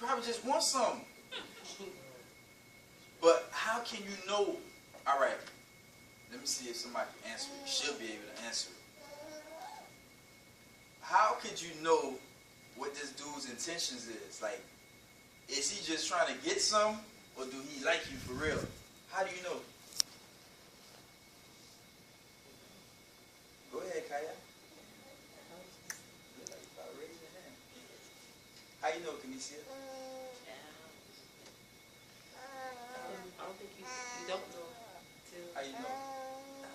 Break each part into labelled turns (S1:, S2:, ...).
S1: probably just wants something. But how can you know? All right, let me see if somebody can answer it. She'll be able to answer it. How could you know what this dude's intentions is? Like, is he just trying to get some, or do he like you for real? How do you know? Go ahead, Kaya. Raise your hand. How you know, Kanicia?
S2: I don't think you don't know.
S1: How you know?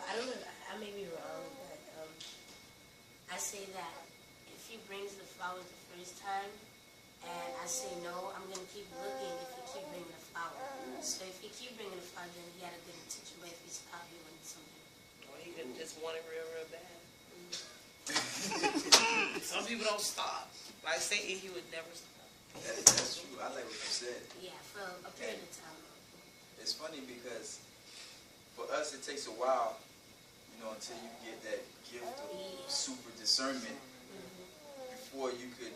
S3: I don't know. I may be wrong, but I say that if he brings the flowers the first time, and I say no, I'm gonna keep looking if he keep bringing the flower. So if he keep bringing the flower, then he had a good intention. But if he stop, he wanted something.
S2: Or he could just want it real, real bad. Some people don't stop. Like Satan, he would never stop.
S1: That's true. I like what you said.
S3: Yeah, for a period of time.
S1: It's funny because for us it takes a while, you know, until you get that gift of super discernment before you could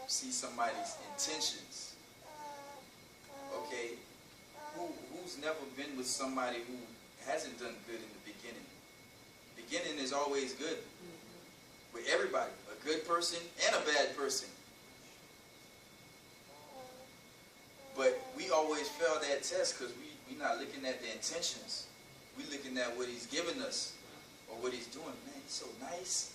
S1: see somebody's intentions. Okay, who's never been with somebody who hasn't done good in the beginning? Beginning is always good with everybody, a good person and a bad person. But we always fail that test because we're not looking at the intentions. We're looking at what he's giving us or what he's doing. Man, he's so nice.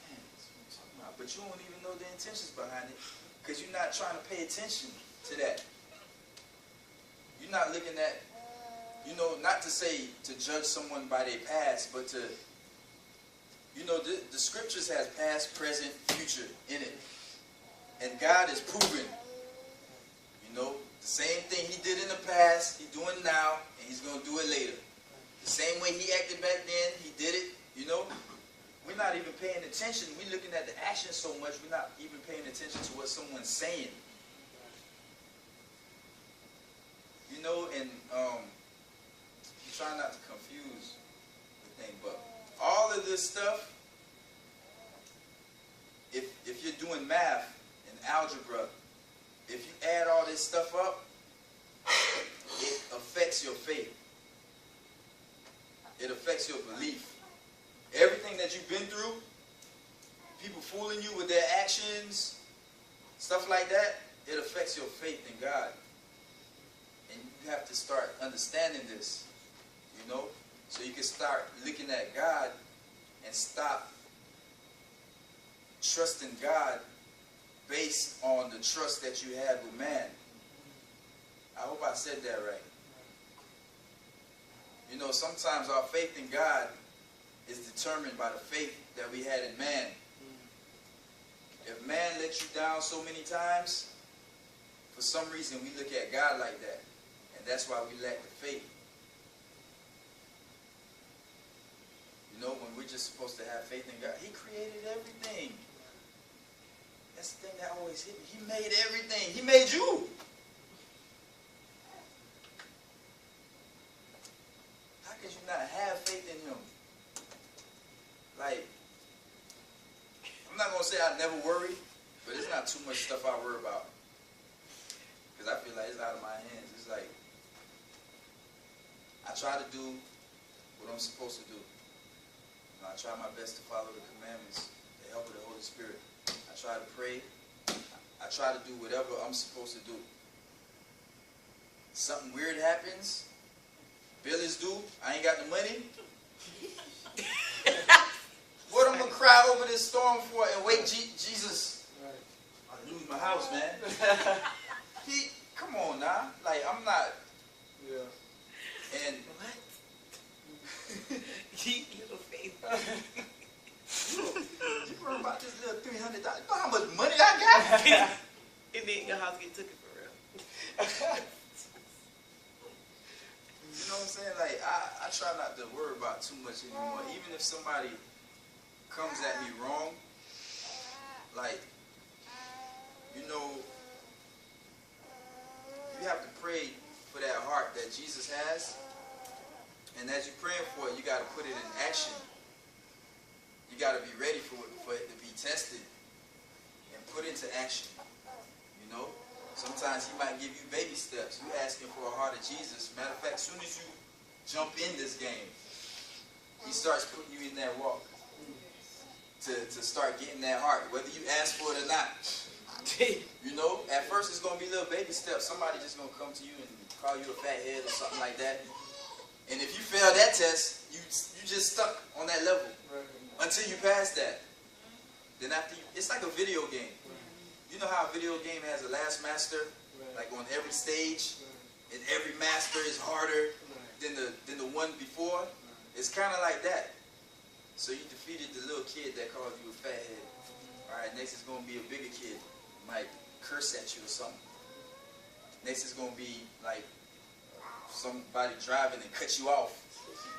S1: Man, that's what I'm talking about. But you don't even know the intentions behind it because you're not trying to pay attention to that. You're not looking at, you know, not to say to judge someone by their past, but to, you know, the scriptures has past, present, future in it. And God is proven. You know, the same thing he did in the past, he's doing now, and he's going to do it later. The same way he acted back then, he did it, you know. We're not even paying attention. We're looking at the action so much, we're not even paying attention to what someone's saying. You know, and you try not to confuse the thing, but all of this stuff, if you're doing math and algebra, if you add all this stuff up, it affects your faith. It affects your belief. Everything that you've been through, people fooling you with their actions, stuff like that, it affects your faith in God. And you have to start understanding this, you know, so you can start looking at God and stop trusting God based on the trust that you have with man. I hope I said that right. You know, sometimes our faith in God is determined by the faith that we had in man. If man let you down so many times, for some reason we look at God like that. And that's why we lack the faith. You know, when we're just supposed to have faith in God, he created everything. That's the thing that always hit me. He made everything. He made you. How could you not have faith in him? Like, I'm not going to say I never worry, but it's not too much stuff I worry about. Because I feel like it's out of my hands. It's like, I try to do what I'm supposed to do. I try my best to follow the commandments, the help of the Holy Spirit. I try to pray. I try to do whatever I'm supposed to do. Something weird happens. Bill is due. I ain't got the money. What I'm going to cry over this storm for and wait Jesus. I lose my house, man. Come on now. Like, I'm not. Yeah. And
S2: What? Little faith.
S1: you worry about this little $300. You know how much money I got?
S2: And then your house get taken for real.
S1: You know what I'm saying? Like, I try not to worry about too much anymore. Even if somebody comes at me wrong, like, you know, you have to pray for that heart that Jesus has. And as you're praying for it, you got to put it in action. You got to be ready for it to be tested and put into action. You know? sometimes he might give you baby steps. You asking for a heart of Jesus. Matter of fact, as soon as you jump in this game, he starts putting you in that walk to start getting that heart, whether you ask for it or not. You know, at first it's going to be little baby steps. Somebody just going to come to you and call you a fat head or something like that. And if you fail that test, you just stuck on that level until you pass that. Then after you, it's like a video game. You know how a video game has a last master, like on every stage, and every master is harder than the one before. It's kind of like that. So you defeated the little kid that called you a fat head. All right, next is going to be a bigger kid, might curse at you or something. Next is going to be like somebody driving and cut you off.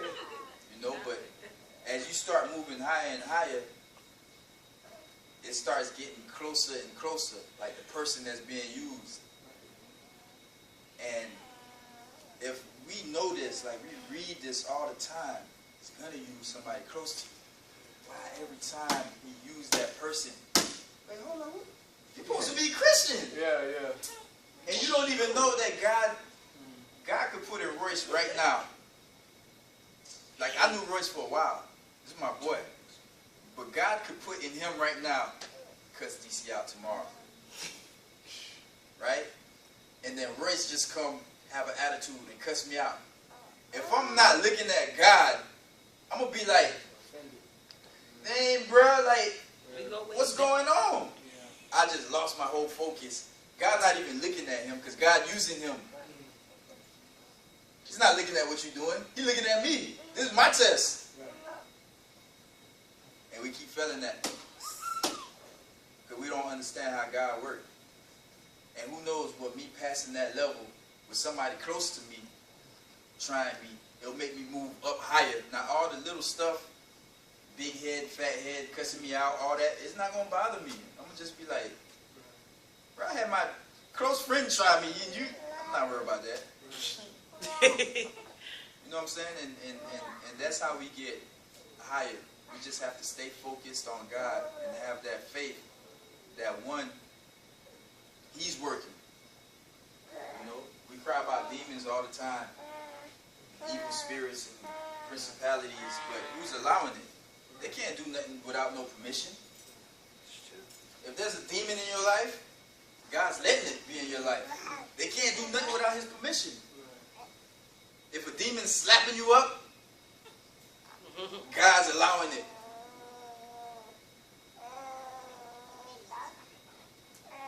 S1: You know, but as you start moving higher and higher, it starts getting closer and closer, like the person that's being used. And if we know this, like we read this all the time, he's going to use somebody close to you. Why every time he use that person? Like, hold on, you're supposed to be Christian.
S4: Yeah.
S1: And you don't even know that God could put in Royce right now. Like, I knew Royce for a while. This is my boy. But God could put in him right now, cuss DC out tomorrow. Right? And then Royce just come have an attitude and cuss me out. If I'm not looking at God, I'm going to be like, dang, bro, like, what's going on? I just lost my whole focus. God's not even looking at him because God using him. He's not looking at what you're doing. He's looking at me. This is my test. And we keep failing that because we don't understand how God works. And who knows what me passing that level with somebody close to me trying me, it'll make me move up higher. Now all the little stuff, big head, fat head, cussing me out, all that, it's not going to bother me. I'm going to just be like, bro, I had my close friend try me, and I'm not worried about that. You know what I'm saying? And that's how we get higher. We just have to stay focused on God and have that faith that one, he's working. You know, we cry about demons all the time, evil spirits and principalities, but who's allowing it? They can't do nothing without no permission. If there's a demon in your life, God's letting it be in your life. They can't do nothing without his permission. If a demon's slapping you up, God's allowing it. I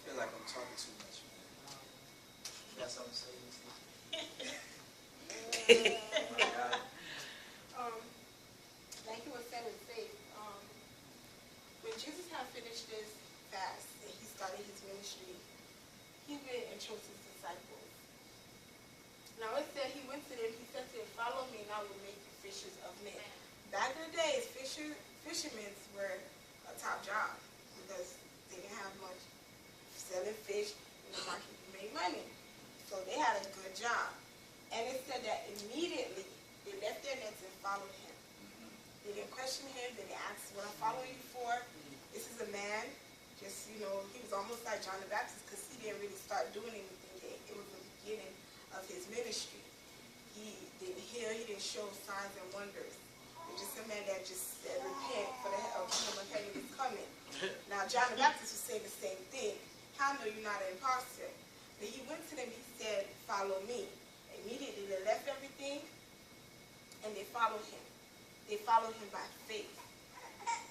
S1: feel like I'm talking too much, man. You got something to say, Lucy?
S5: Like you were saying with faith, when Jesus had finished this fast and he started his ministry, he went and chose his disciples. Now it said he went to them, he said to them, follow me and I will make you fishers of men. Back in the days, fishermen were a top job because they didn't have much selling fish in the market to make money. So they had a good job. And it said that immediately they left their nets and followed him. They didn't question him, they didn't ask what I'm following you for. This is a man, just, you know, he was almost like John the Baptist because he didn't really start doing anything yet. It was the beginning of his ministry. He didn't heal, he didn't show signs and wonders. He's just a man that just said, repent for the kingdom of heaven is coming. Now, John the Baptist was saying the same thing. How know you're not an imposter? But he went to them, he said, follow me. Immediately they left everything and they followed him. They followed him by faith.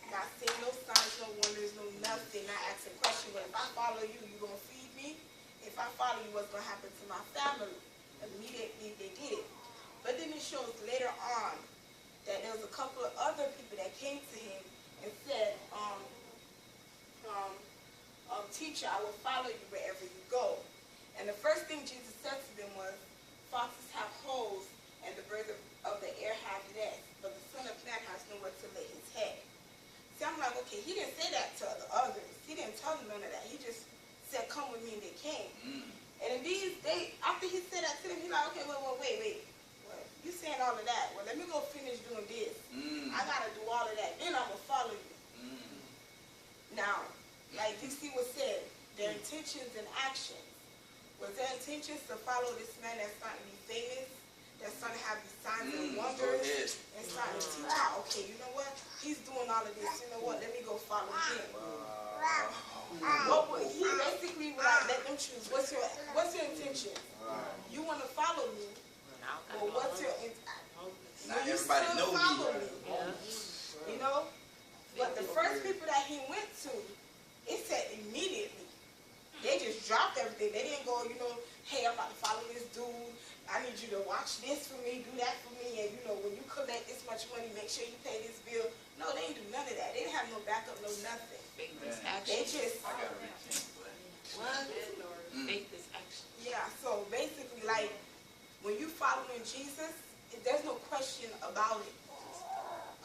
S5: Not seeing no signs, no wonders, no nothing, not asking questions. But if I follow you, you going to feed me? If I follow you, what's going to happen to my family? Immediately they did it. But then it shows later on that there was a couple of other people that came to him and said, teacher, I will follow you wherever you go. And the first thing Jesus said to them was, foxes have holes and the birds of the air have nests, but the Son of Man has nowhere to lay his head. See, I'm like, okay, he didn't say that to the others. He didn't tell them none of that. He just said, come with me, and they came. And in these days, after he said that to them, he's like, okay, wait. Well, you saying all of that. Well, let me go finish doing this. I got to do all of that. Then I'm going to follow you. Now, like DC was said, their intentions and actions. Was their intentions to follow this man that's starting to be famous, that's starting to have these signs and wonders, and starting to teach out, okay, you know what? He's doing all of this. You know what? Let me go follow him. He basically would like let them choose. What's your intention? You want to follow me, or what's your intention?
S1: Not everybody know me.
S5: You know? But the first people that he went to, it said immediately. They just dropped everything. They didn't go, you know, hey, I'm about to follow this dude. I need you to watch this for me, do that for me. And, you know, when you collect this much money, make sure you pay this bill. No, they didn't do none of that. They didn't have no backup, no nothing.
S2: Fake this action.
S5: They just...
S1: I gotta repent, but...
S2: What? Fake this action.
S5: Yeah, so basically, like, when you following Jesus, there's no question about it.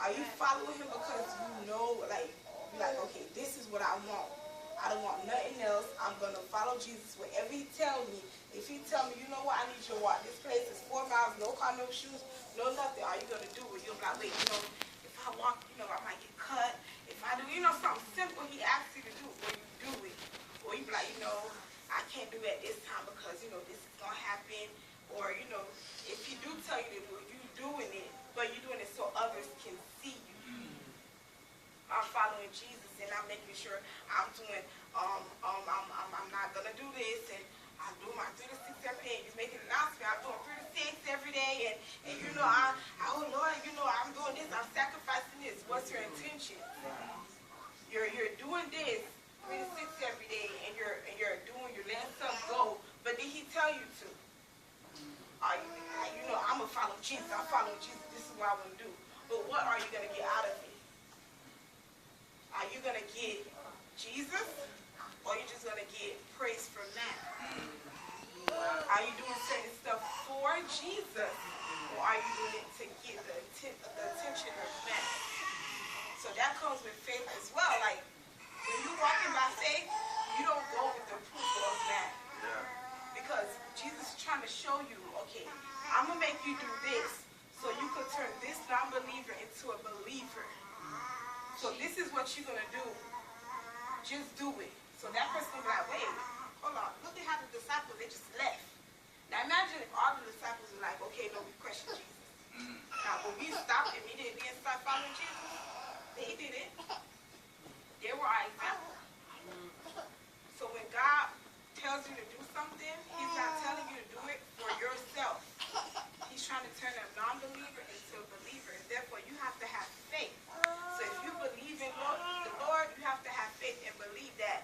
S5: Are you following him because you know, like, you're like, okay, this is what I want. I don't want nothing else. I'm going to follow Jesus wherever he tells me. If he tell me, you know what, I need you to walk. This place is 4 miles, no car, no shoes, no nothing. Are you going to do it? You'll be like, wait, you know, if I walk, you know, I might get cut. If I do, you know, something simple he asks you to do, or you do it. Or you be like, you know, I can't do it at this time because, you know, this is going to happen. Or, you know, if he do tell you to do it, you doing it, but you're doing it so others can see you. I'm following Jesus and I'm making sure I'm doing, I'm not going to do this and I'm doing my 3 to 6 every day. He's making an announcement. I'm doing 3 to 6 every day and you know, oh Lord, you know, I'm doing this, I'm sacrificing this. What's your intention? You're doing this 3 to 6 every day and you're letting stuff go, but did he tell you to? You know, I'm going to follow Jesus. I'm following Jesus. This is what I want to do. But what are you going to get out of it? Are you going to get Jesus, or are you just going to get praise from that? Are you doing certain stuff for Jesus, or are you doing it to get the attention of man? So that comes with faith as well. Like, when you're walking by faith, you don't go with the approval of man. Because Jesus is trying to show you, okay, I'm going to make you do this, so you could turn this non-believer into a believer. So this is what you're going to do. Just do it. So that person will be like, wait, hold on. Look at how the disciples, they just left. Now imagine if all the disciples were like, okay, no, we question Jesus. Now, when we stopped immediately and start following Jesus, they did it. They were our example. So when God tells you to do something, he's not telling you to do it for yourself. He's trying to turn a non-believer into a believer. Therefore, you have to have faith. So if you believe in the Lord, you have to have faith and believe that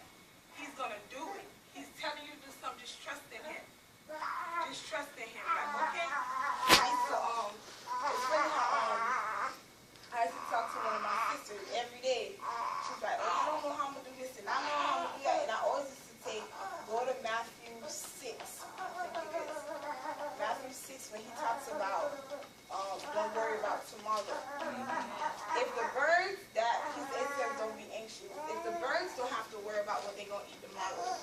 S5: he's going to do it. He's telling you to do something, just trust in him. Just trust in him. Like, okay, I used to, it's funny how, I used to talk to one of my sisters every day. She's like, oh, I don't know how I'm going to do this, and I don't know how I'm going to do that. And I always used to say, go to Matthew 6. I think it is. Matthew 6, when he talks about, don't worry about tomorrow. If the birds, he says don't be anxious. If the birds don't have to worry about what they're going to eat tomorrow,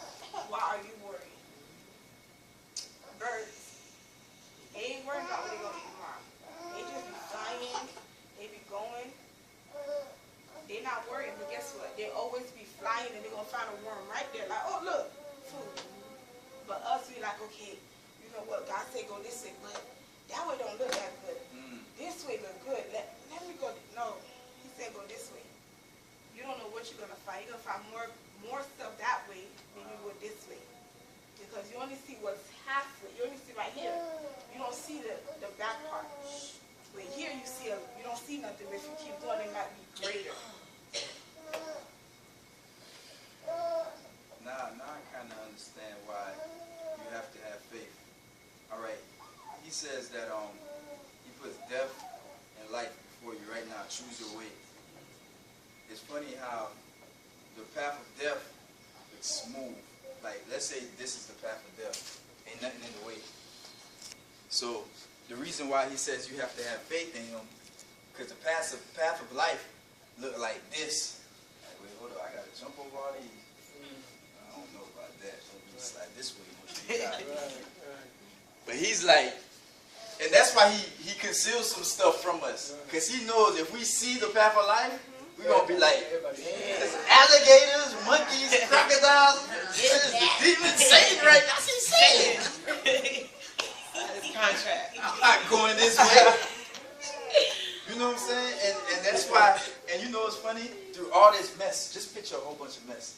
S5: why are you worried? Birds, they ain't worried about what they're going to eat tomorrow. They just be flying, they be going. They're not worried, but guess what? They always be flying and they're going to find a worm right there. Like, oh, look, food. But us, we like, okay, you know what? God said go this way, but that way don't look that good. This way look good. Let me go. No, he said go this way. You don't know what you're going to find. You're going to find more stuff that way than you would this way. Because you only see what's halfway. You only see right here. You don't see the back part. But here you see, you don't see nothing. But if you keep going, it might be greater.
S1: Now I kind of understand why you have to have faith. All right. He says that he puts death and life before you right now. Choose your way. It's funny how the path of death is smooth. Like, let's say this is the path of death. Ain't nothing in the way. So the reason why he says you have to have faith in him, because the path of life look like this. Like, wait, hold on, I gotta jump over all these. I don't know about that. It's like this way. But he's like, and that's why he conceals some stuff from us. Because he knows if we see the path of life, we're going to be like, there's alligators, monkeys, crocodiles.
S3: Get
S1: The
S3: that.
S1: demon Satan right now. I see Satan.
S2: His contract.
S1: I'm not going this way. You know what I'm saying? And that's why, and you know what's funny? Through all this mess, just picture a whole bunch of mess.